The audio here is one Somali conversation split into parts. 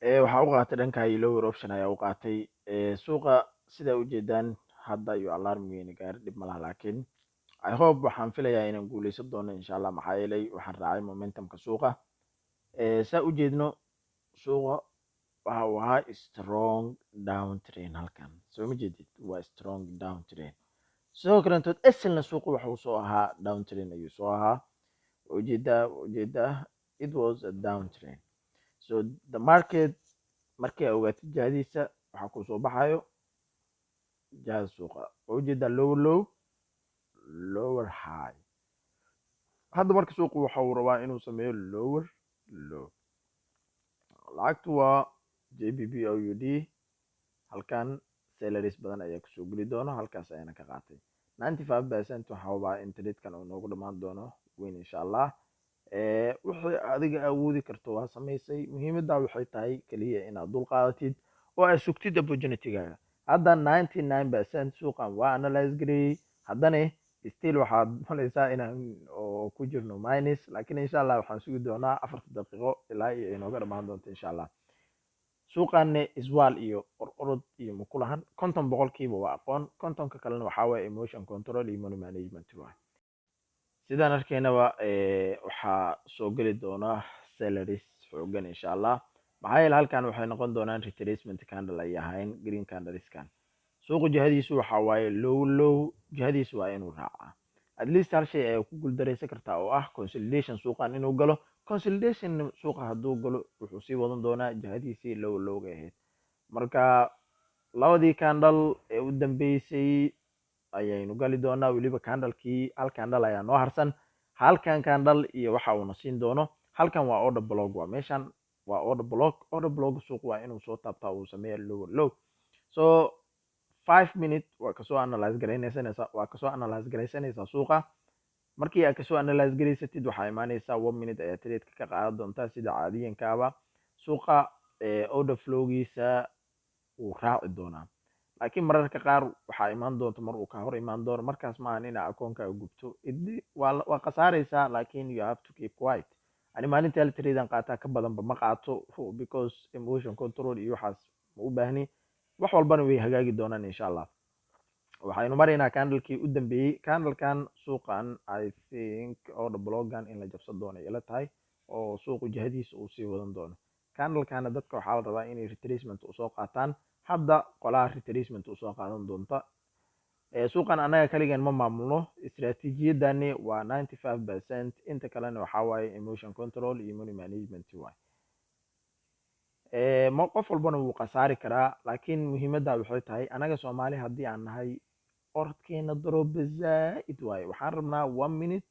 waxaa u qaatay dhanka lower option ayaa u qaatay suuqa sida ujeedaan hadda iyo alarmigeyna gaari dhib malaha laakiin I hope waxaan filayaa inaan guuleysan doono insha allah maxaa yeelay waxaan raacay momentumka suuqa saa ujeedno suuqa waxa uu ahaa strong down train halkan soo ma jeedid waa strong down train sidoo kalentood asalna suuqa waxa uu soo ahaa down train ayuu soo ahaa ujeedaa it was a down train so the market markii ay ogaatay jihadiisa waxaa ku soo baxayo jihada suuqa ujeedaa lower high hadda marka suuqu waxa uu rabaa inuu sameeyo lower low lacagtu waa JBP OUD halkan salaries badan ayaa kusoo geli doono halkaas ayaana ka qaatay 95% waxa hubaa in tradekan uu noogu dhamaan doono weyn insha allah wixii adiga awoodi karto waa samaysay muhiimadda waxay tahay kaliya inaad dul qaadatid oo aad sugtid opportunity-gaaga hadda 99% suuqan waa analyze gareeyey haddana still waxaad malaysaa inaan oo ku jirno minus laakiin insha allah waxaan sugi doonaa 4 daqiiqo ilaa iyo inooga dhamaan doonto insha allah suuqaanne iswaal iyo orod iyo mukulahan 50% waa aqoon 50 kalena waxaa waaye emotion control iyo money management waay sidaan arkaynaba waxaa soo geli doona salaries xoogan insha allah maxaa yeele halkan waxay noqon doonaan retracement candle ay ahayn green candleskan suuqa jihadiisu waxa waaye low jihadiisu waa inuu raacaa at least hal shay ay ku guuldareysan kartaa oo ah consolidation suuqan inuu galo consolidation suuqa hadduu galo wuxuu sii wadan doonaa jihadiisii lowga ahayd marka labadii candle ee u dambeysay ayaynu gali doonaa weliba candlekii hal candle ayaa noo harsan halkan candle iyo waxa uuna siin doono halkan waa order block waa meeshan waa order block suuq waa inuu soo taabtaa uu sameeya low so 5 minute waa kasoo analyze garaysanaysaa suuqa markii aad kasoo analyze garaysatid waxaa imaanaysaa 1 minute ayaa trade ka qaadan doontaa sida caadiyankaaba suuqa order flowgiisa uu raaci doonaa laakiin mararka qaar waxaa imaan doonta mar uu ka hor imaan doono markaas maahan inaa akoonkaaga gubto waa khasaaraysaa laakiin you have to keep quiet ani maalinta hal tradean qaataa ka badanba ma qaato because emotion control iyo waxaas ma u baahni wax walbana way hagaagi doonaan insha allah waxaynu maraynaa candlekii u dambeeyey candlekan suuqan I think order blockan in la jabsan doono ila tahay oo suuqu jihadiisa uu sii wadan doono candlekana dadka waxaa la rabaa inay retracement usoo qaataan hadda qolaha retracement usoo qaadan doonta suuqan anaga kaligan ma maamulno istiraatiijiyadani waa 95% inta kalena waxaa waaye emotion control iyo money management waay qof walbana wuu khasaari karaa laakiin muhiimadda waxay tahay anaga soomaali haddii aan nahay orodkeena darooba zaa'id waaye waxaan rabnaa 1 minute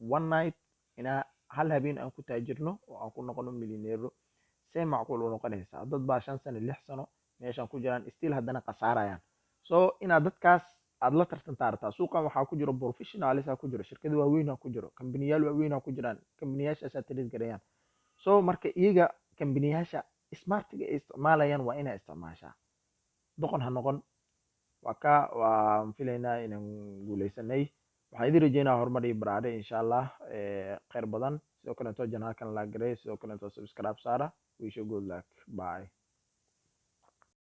1 night inaa hal habeen aan ku taajirno oo aan ku noqono milyaneero see macquul u noqonaysaa dad baa 5 sano 6 sano meeshan ku jiraan still haddana khasaarayaan so inaad dadkaas aad la tartantaa rabtaa suuqan waxaa ku jiro professionalis ku jiro shirkado waaweyn ku jiro kambaniyaal waaweyn ku jiraan kambaniyaashaas aad trade garayaan so marka iyaga kambaniyaasha smartiga ay isticmaalayaan waa inaa isticmaashaa doqon ha noqon waan filaynaa inaan guuleysanay waxaan idin rajeynaa horumar iyo baraare insha allah khayr badan sidoo kaleeto janaalkan la garay sidoo kaleeto subscribe saara wish you good luck bye